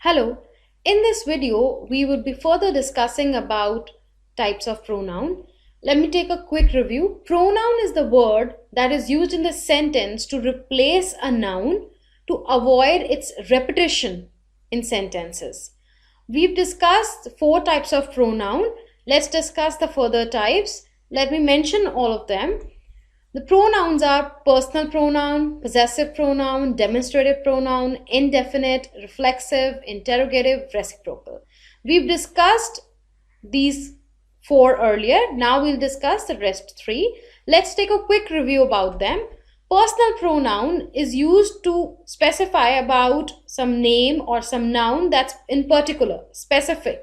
Hello, in this video we would be further discussing about types of pronoun. Let me take a quick review. Pronoun is the word that is used in the sentence to replace a noun to avoid its repetition in sentences. We've discussed four types of pronoun. Let's discuss the further types. Let me mention all of them. The pronouns are personal pronoun, possessive pronoun, demonstrative pronoun, indefinite, reflexive, interrogative, reciprocal. We've discussed these four earlier. Now we'll discuss the rest three. Let's take a quick review about them. Personal pronoun is used to specify about some name or some noun that's in particular, specific.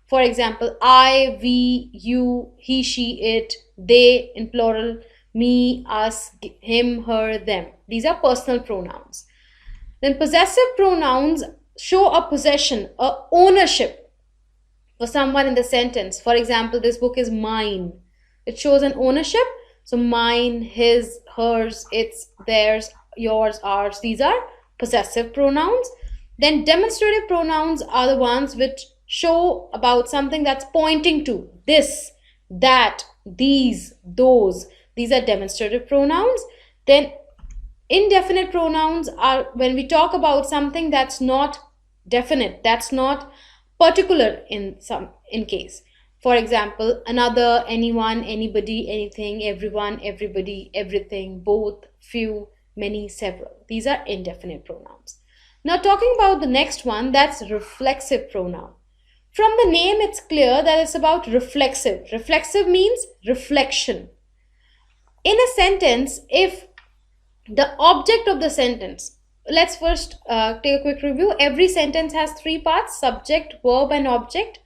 For example, I, we, you, he, she, it, they in plural, me, us, him, her, them. These are personal pronouns. Then possessive pronouns show a possession, a ownership for someone in the sentence. For example, this book is mine. It shows an ownership. So mine, his, hers, its, theirs, yours, ours. These are possessive pronouns. Then demonstrative pronouns are the ones which show about something that's pointing to this, that, these, those. These are demonstrative pronouns. Then indefinite pronouns are when we talk about something that's not definite, that's not particular in case. For example, another, anyone, anybody, anything, everyone, everybody, everything, both, few, many, several. These are indefinite pronouns. Now talking about the next one, that's reflexive pronoun. From the name, it's clear that it's about reflexive. Reflexive means reflection. In a sentence, if the object of the sentence, let's first take a quick review. Every sentence has three parts: subject, verb, and object.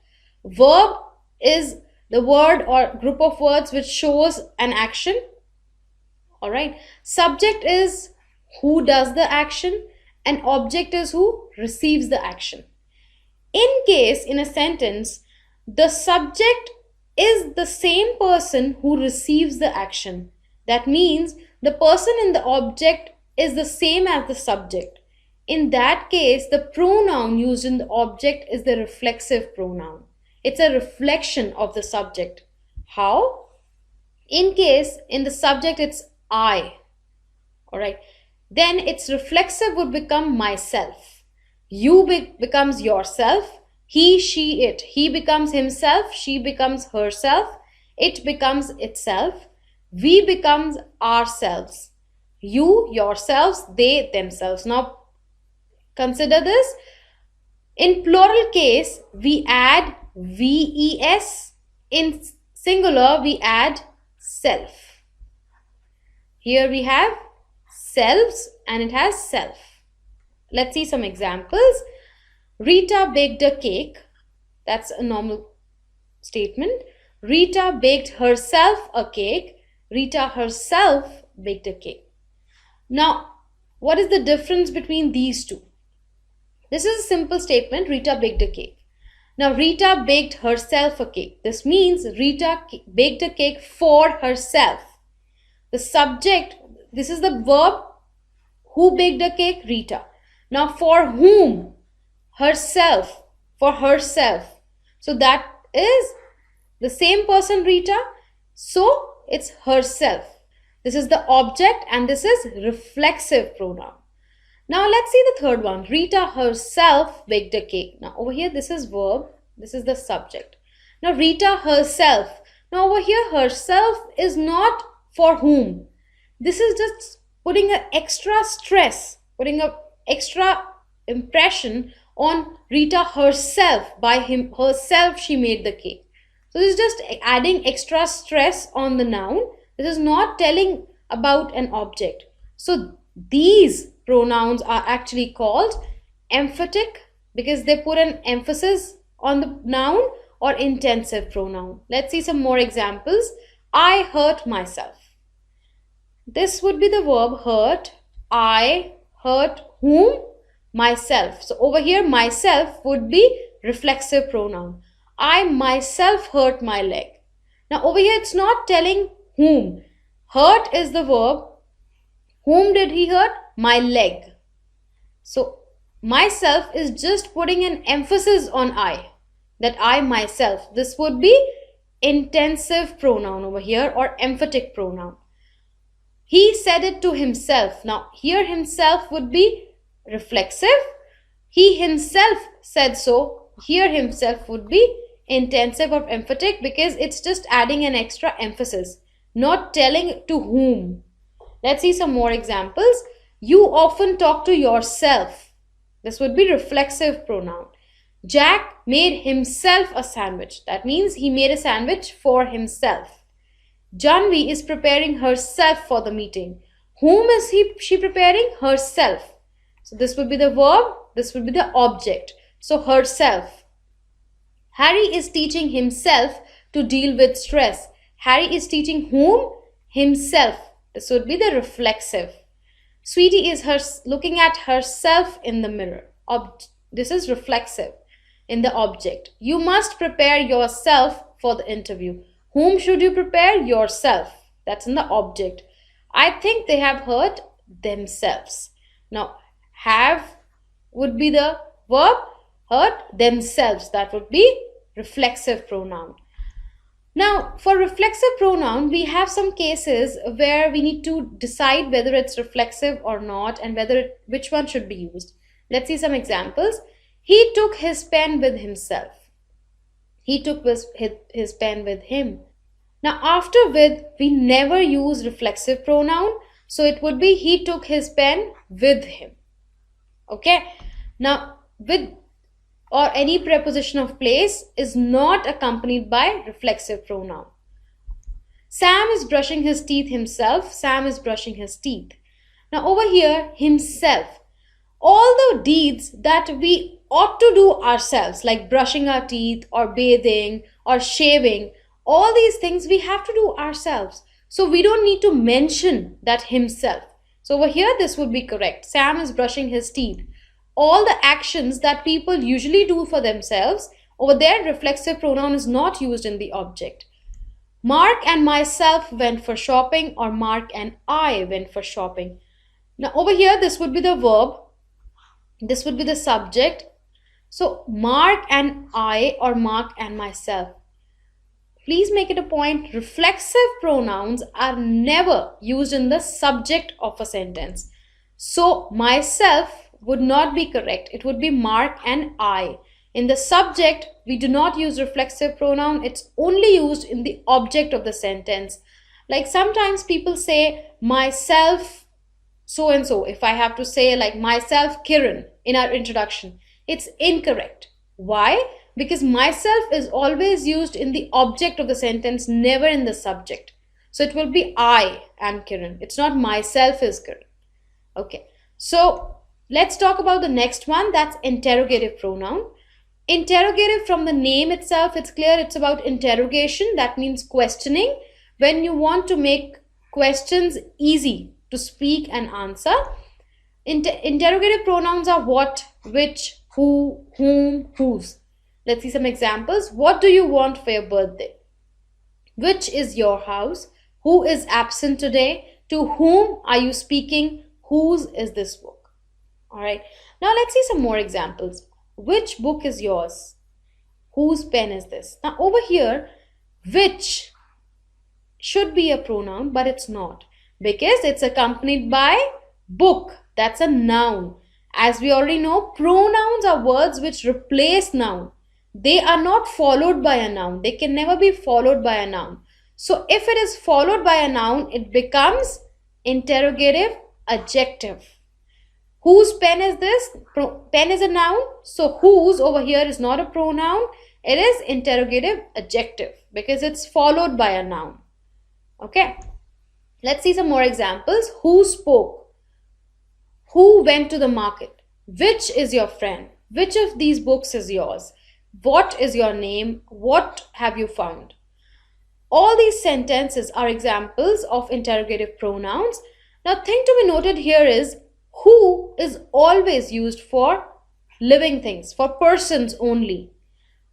Verb is the word or group of words which shows an action. All right. Subject is who does the action, and object is who receives the action. In case in a sentence, the subject is the same person who receives the action. That means the person in the object is the same as the subject. In that case, the pronoun used in the object is the reflexive pronoun. It's a reflection of the subject. How? In case in the subject it's I. Alright. Then its reflexive would become myself. You becomes yourself. He, she, it. He becomes himself. She becomes herself. It becomes itself. We becomes ourselves. You, yourselves, they, themselves. Now, consider this. In plural case, we add VES. In singular, we add self. Here we have selves and it has self. Let's see some examples. Rita baked a cake. That's a normal statement. Rita baked herself a cake. Rita herself baked a cake. Now, what is the difference between these two? This is a simple statement. Rita baked a cake. Now, Rita baked herself a cake. This means Rita baked a cake for herself. The subject, this is the verb. Who baked a cake? Rita. Now, for whom? Herself. For herself. So, that is the same person, Rita. So, it's herself. This is the object and this is reflexive pronoun. Now let's see the third one. Rita herself baked a cake. Now over here this is verb. This is the subject. Now Rita herself. Now over here herself is not for whom. This is just putting an extra stress, putting an extra impression on Rita herself. By herself she made the cake. So this is just adding extra stress on the noun. This is not telling about an object. So these pronouns are actually called emphatic because they put an emphasis on the noun, or intensive pronoun. Let's see some more examples. I hurt myself. This would be the verb hurt. I hurt whom? Myself. So over here myself would be reflexive pronoun. I myself hurt my leg. Now over here it's not telling whom. Hurt is the verb. Whom did he hurt? My leg. So myself is just putting an emphasis on I, that I myself. This would be intensive pronoun over here, or emphatic pronoun. He said it to himself. Now here himself would be reflexive. He himself said so. Here himself would be intensive or emphatic, because it's just adding an extra emphasis, not telling to whom. Let's see some more examples. You often talk to yourself. This would be reflexive pronoun. Jack made himself a sandwich. That means he made a sandwich for himself. Janvi is preparing herself for the meeting. Whom is she preparing? Herself. So this would be the verb. This would be the object. So herself. Harry is teaching himself to deal with stress. Harry is teaching whom? Himself. This would be the reflexive. Sweetie is looking at herself in the mirror. This is reflexive in the object. You must prepare yourself for the interview. Whom should you prepare? Yourself. That's in the object. I think they have hurt themselves. Now, have would be the verb. Hurt themselves. That would be reflexive pronoun. Now, for reflexive pronoun, we have some cases where we need to decide whether it's reflexive or not, and which one should be used. Let's see some examples. He took his pen with himself. He took his pen with him. Now, after with, we never use reflexive pronoun. So it would be he took his pen with him. Okay. Now, with or any preposition of place is not accompanied by reflexive pronoun. Sam is brushing his teeth himself. Sam is brushing his teeth. Now over here, himself. All the deeds that we ought to do ourselves, like brushing our teeth or bathing or shaving, all these things we have to do ourselves. So we don't need to mention that himself. So over here, this would be correct. Sam is brushing his teeth. All the actions that people usually do for themselves, over there reflexive pronoun is not used in the object. Mark and myself went for shopping, or Mark and I went for shopping. Now over here, this would be the verb. This would be the subject. So Mark and I, or Mark and myself. Please make it a point, reflexive pronouns are never used in the subject of a sentence. So myself would not be correct. It would be Mark and I. In the subject, we do not use reflexive pronoun. It's only used in the object of the sentence. Like sometimes people say myself so and so. If I have to say like myself Kiran in our introduction, it's incorrect. Why? Because myself is always used in the object of the sentence, never in the subject. So it will be I am Kiran. It's not myself is Kiran. Okay. So let's talk about the next one. That's interrogative pronoun. Interrogative, from the name itself, it's clear it's about interrogation. That means questioning. When you want to make questions easy to speak and answer. Interrogative pronouns are what, which, who, whom, whose. Let's see some examples. What do you want for your birthday? Which is your house? Who is absent today? To whom are you speaking? Whose is this book? All right. Now let's see some more examples. Which book is yours? Whose pen is this? Now over here, which should be a pronoun, but it's not, because it's accompanied by book. That's a noun. As we already know, pronouns are words which replace noun. They are not followed by a noun. They can never be followed by a noun. So if it is followed by a noun, it becomes interrogative adjective. Whose pen is this? Pen is a noun. So whose over here is not a pronoun. It is interrogative adjective because it's followed by a noun. Okay. Let's see some more examples. Who spoke? Who went to the market? Which is your friend? Which of these books is yours? What is your name? What have you found? All these sentences are examples of interrogative pronouns. Now, thing to be noted here is who is always used for living things, for persons only.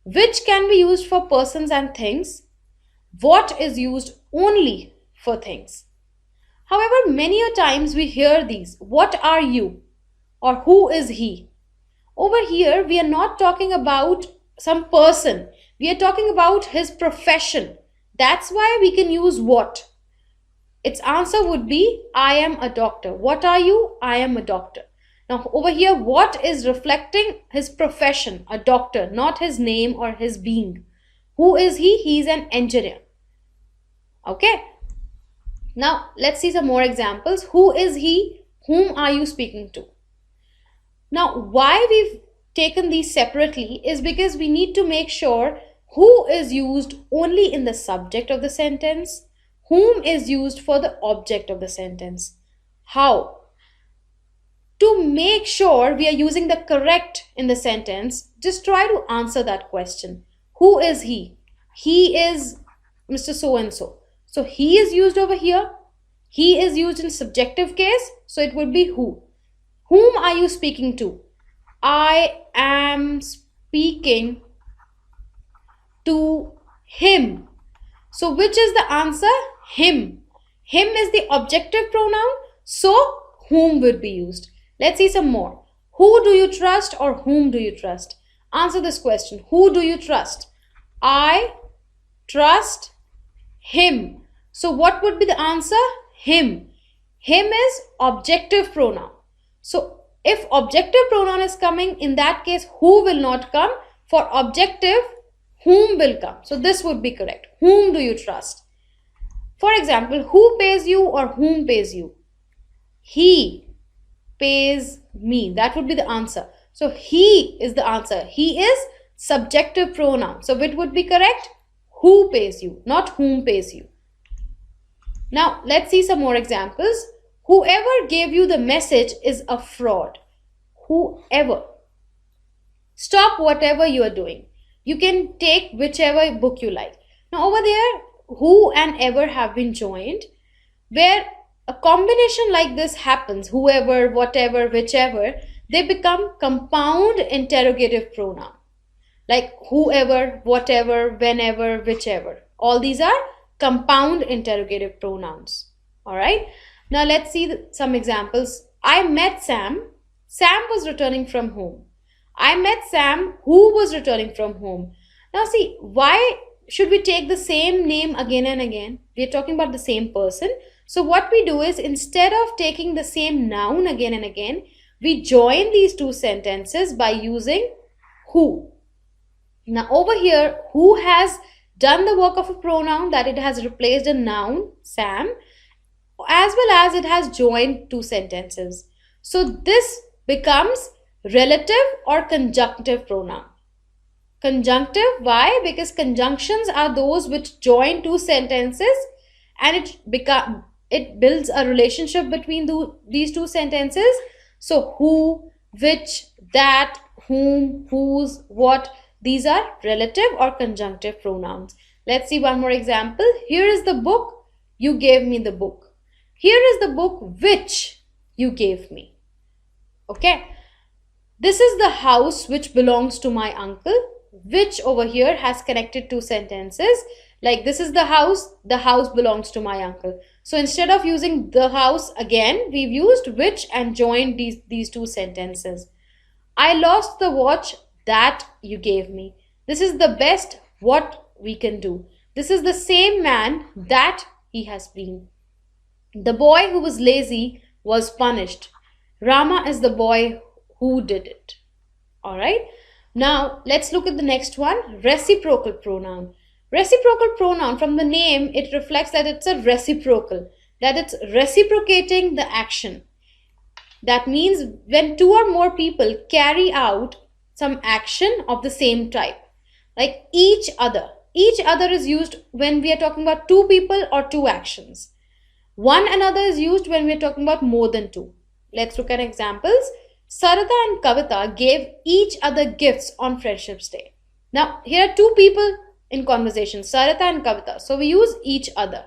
Which can be used for persons and things. What is used only for things. However, many a times we hear these. What are you? Or who is he? Over here, we are not talking about some person. We are talking about his profession. That's why we can use what. Its answer would be, I am a doctor. What are you? I am a doctor. Now, over here, what is reflecting his profession, a doctor, not his name or his being. Who is he? He is an engineer. Okay. Now, let's see some more examples. Who is he? Whom are you speaking to? Now, why we've taken these separately is because we need to make sure who is used only in the subject of the sentence, whom is used for the object of the sentence. How? To make sure we are using the correct in the sentence, just try to answer that question. Who is he? He is Mr. So-and-so. So he is used over here. He is used in subjective case, so it would be who. Whom are you speaking to? I am speaking to him. So which is the answer? Him. Him is the objective pronoun, so whom would be used. Let's see some more. Who do you trust or whom do you trust? Answer this question. Who do you trust? I trust him. So what would be the answer? Him. Him is objective pronoun. So if objective pronoun is coming, in that case, who will not come? For objective, whom will come. So this would be correct. Whom do you trust? For example, who pays you or whom pays you? He pays me. That would be the answer. So he is the answer. He is subjective pronoun. So it would be correct? Who pays you, not whom pays you. Now, let's see some more examples. Whoever gave you the message is a fraud. Whoever. Stop whatever you are doing. You can take whichever book you like. Now, over there, who and ever have been joined. Where a combination like this happens, whoever, whatever, whichever, they become compound interrogative pronoun. Like whoever, whatever, whenever, whichever. All these are compound interrogative pronouns. Alright. Now let's see some examples. I met Sam. Sam was returning from home. I met Sam who was returning from home. Now see, why should we take the same name again and again? We are talking about the same person. So what we do is, instead of taking the same noun again and again, we join these two sentences by using who. Now over here, who has done the work of a pronoun, that it has replaced a noun, Sam, as well as it has joined two sentences. So this becomes relative or conjunctive pronoun. Conjunctive, why? Because conjunctions are those which join two sentences and it builds a relationship between these two sentences. So who, which, that, whom, whose, what, these are relative or conjunctive pronouns. Let's see one more example. Here is the book, you gave me the book. Here is the book which you gave me. Okay. This is the house which belongs to my uncle. Which over here has connected two sentences. Like this is the house belongs to my uncle. So instead of using the house again, we've used which and joined these two sentences. I lost the watch that you gave me. This is the best what we can do. This is the same man that he has been. The boy who was lazy was punished. Rama is the boy who did it. Alright. Now let's look at the next one. Reciprocal pronoun. Reciprocal pronoun, from the name, it reflects that it's a reciprocal. That it's reciprocating the action. That means when two or more people carry out some action of the same type. Like each other. Each other is used when we are talking about two people or two actions. One another is used when we are talking about more than two. Let's look at examples. Sarada and Kavita gave each other gifts on Friendship's Day. Now, here are two people in conversation, Sarada and Kavita. So we use each other.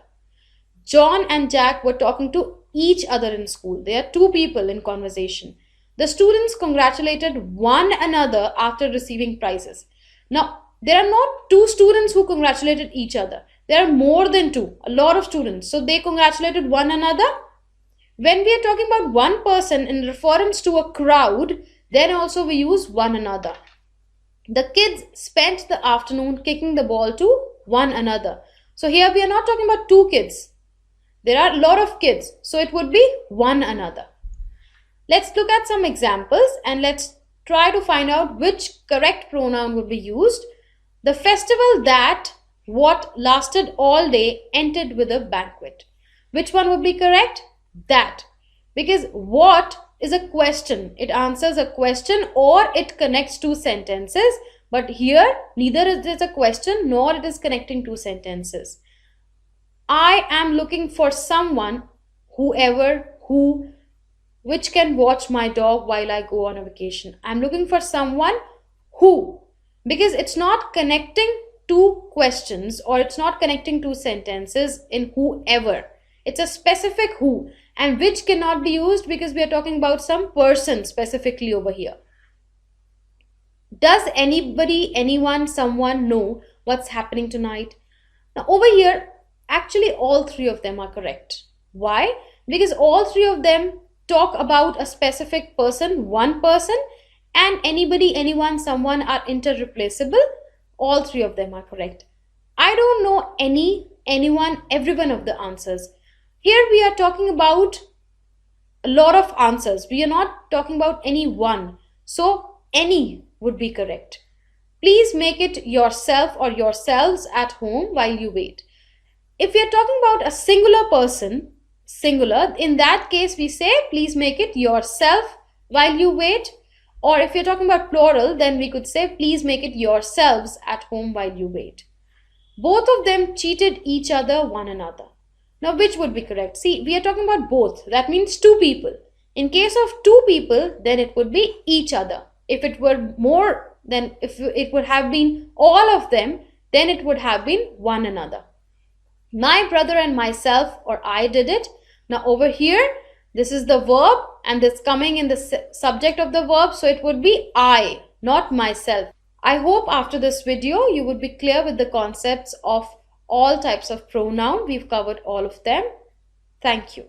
John and Jack were talking to each other in school. They are two people in conversation. The students congratulated one another after receiving prizes. Now, there are not two students who congratulated each other. There are more than two, a lot of students. So they congratulated one another. When we are talking about one person in reference to a crowd, Then also we use one another. The kids spent the afternoon kicking the ball to one another. So here we are not talking about two kids. There are a lot of kids. So it would be one another. Let's look at some examples and let's try to find out which correct pronoun would be used. The festival that what lasted all day ended with a banquet. Which one would be correct? That. Because what is a question. It answers a question or it connects two sentences. But here neither is this a question nor it is connecting two sentences. I am looking for someone, whoever, who, which can watch my dog while I go on a vacation. I'm looking for someone who, because it's not connecting two questions or it's not connecting two sentences in whoever. It's a specific who, and which cannot be used because we are talking about some person specifically over here. Does anybody, anyone, someone know what's happening tonight? Now over here, actually all three of them are correct. Why? Because all three of them talk about a specific person, one person, and anybody, anyone, someone are interreplaceable. All three of them are correct. I don't know any, anyone, every one of the answers. Here we are talking about a lot of answers. We are not talking about any one. So any would be correct. Please make it yourself or yourselves at home while you wait. If we are talking about a singular person, singular, in that case we say please make it yourself while you wait. Or if you're talking about plural, then we could say please make it yourselves at home while you wait. Both of them cheated each other, one another. Now which would be correct? See, we are talking about both. That means two people. In case of two people, then it would be each other. If it were more, then if it would have been all of them, then it would have been one another. My brother and myself, or I did it. Now over here, this is the verb and it's coming in the subject of the verb. So it would be I, not myself. I hope after this video, you would be clear with the concepts of all types of pronoun. We've covered all of them. Thank you.